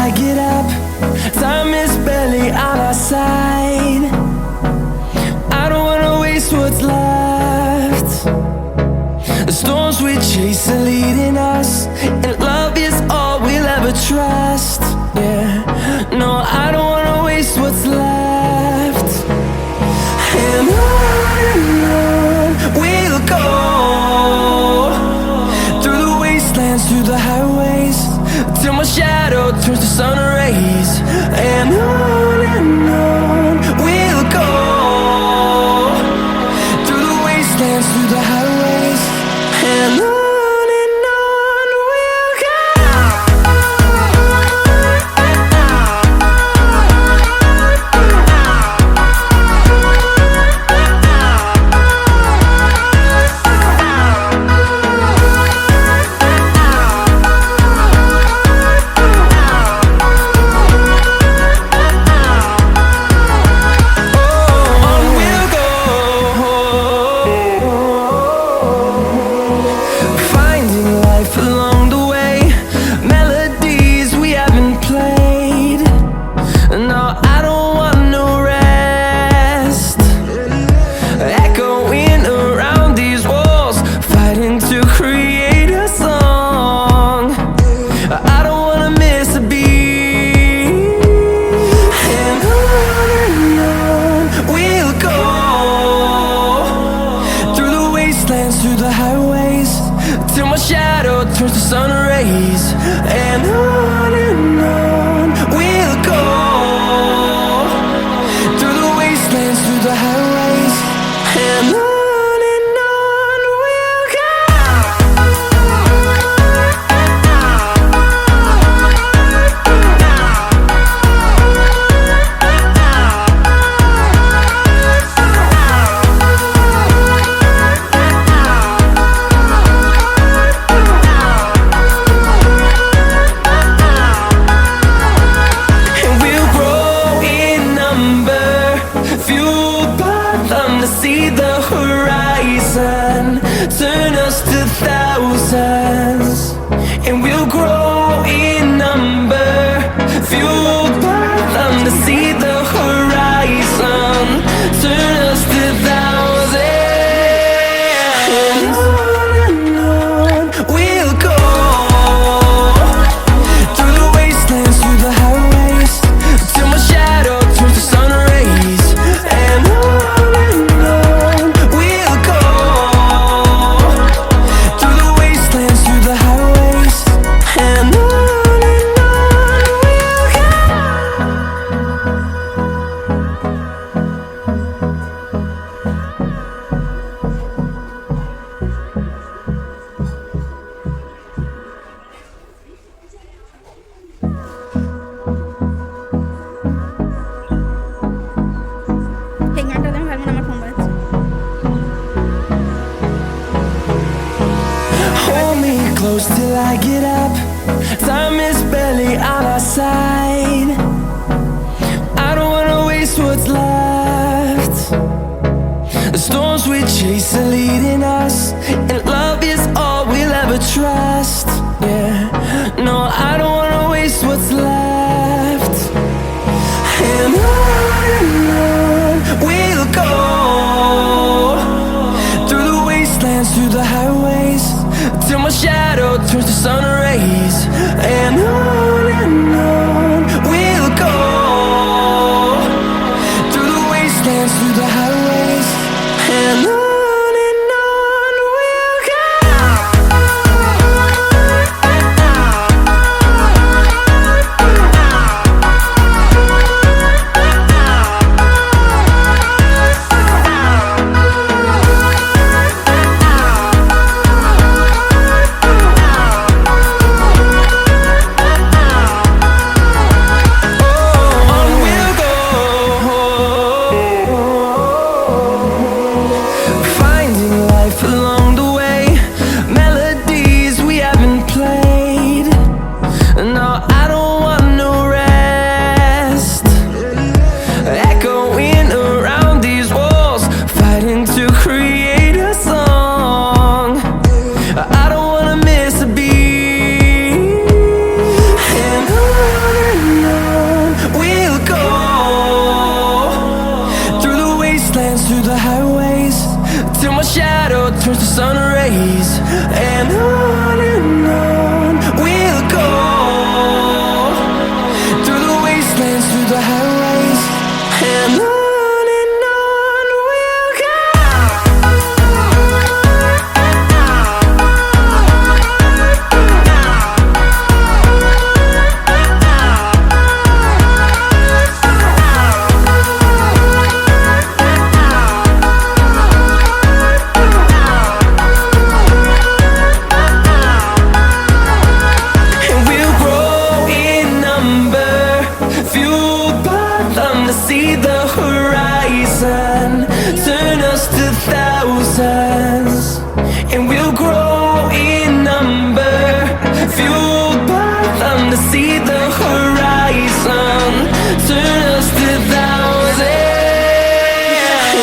I get up. Time is barely on our side. I don't wanna waste what's left. The storms we chase are leading us, and love is all we'll ever trust. Yeah, no, I don't wanna waste what's left. And on we'll go, through the wastelands, through the highways, till my shadow turns to sun rays. And on we'll go, through the wastelands, through the highways, and on we'll go. Through the highways, till my shadow turns to sun rays. And on we'll go, through the wastelands, through the highways, and on we'll go. See the horizon, turn us to thousands, and we'll grow in number, fueled by them. To see the horizon, turn us to thousands, and on we'll go, through the wastelands, through the highways, till my shadow turns to sun rays. And close till I get up. Time is barely on our side. I don't wanna waste what's left. The storms we chase are leading us, and love is all we'll ever trust. Yeah, no, I don't wanna waste what's left. And on we'll go, through the wastelands, through the highways, till my shadow turns to sun rays. And on we'll go, through the wastelands, through the highways, and on we'll go. shadow turns to sun rays. And on we'll go, through the wastelands, through the highways. And on we'll go. See the horizon, turn us to thousands, and we'll grow in number, fueled by them to see the horizon, turn us to thousands.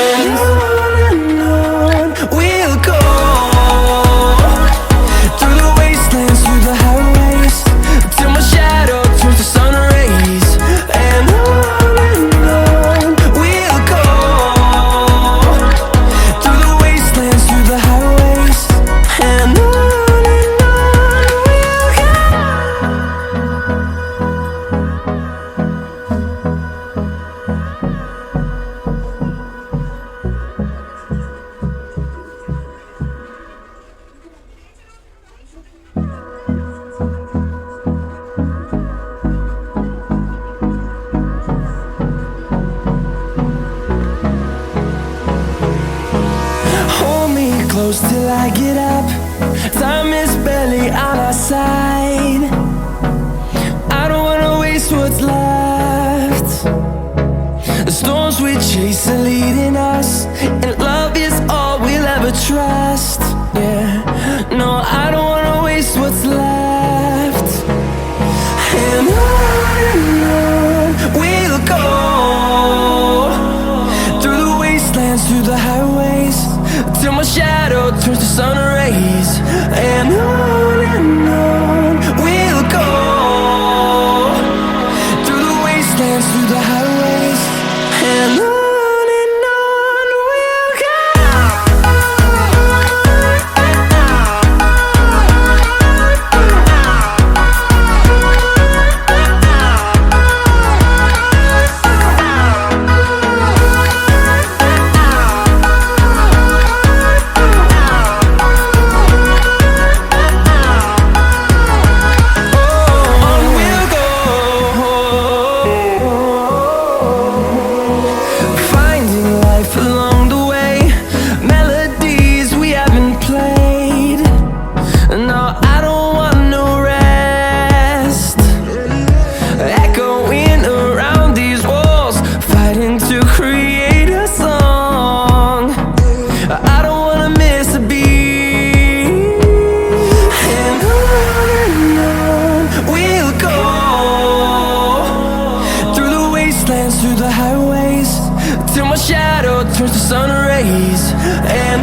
And on we'll go, through the wastelands, through the highways, till my shadow turns to sun rays. And close till I get up. Time is barely on our side. I don't wanna waste what's left. The storms we chase are leading us, and love is all we'll ever trust. Yeah, no, I don't wanna waste what's left. And on we'll go, through the wastelands, through the highways, till my shadow turns to sun rays. And on we'll go, through the wastelands, through the highways. And on we'll go. Through the highways, till my shadow turns to sun rays. And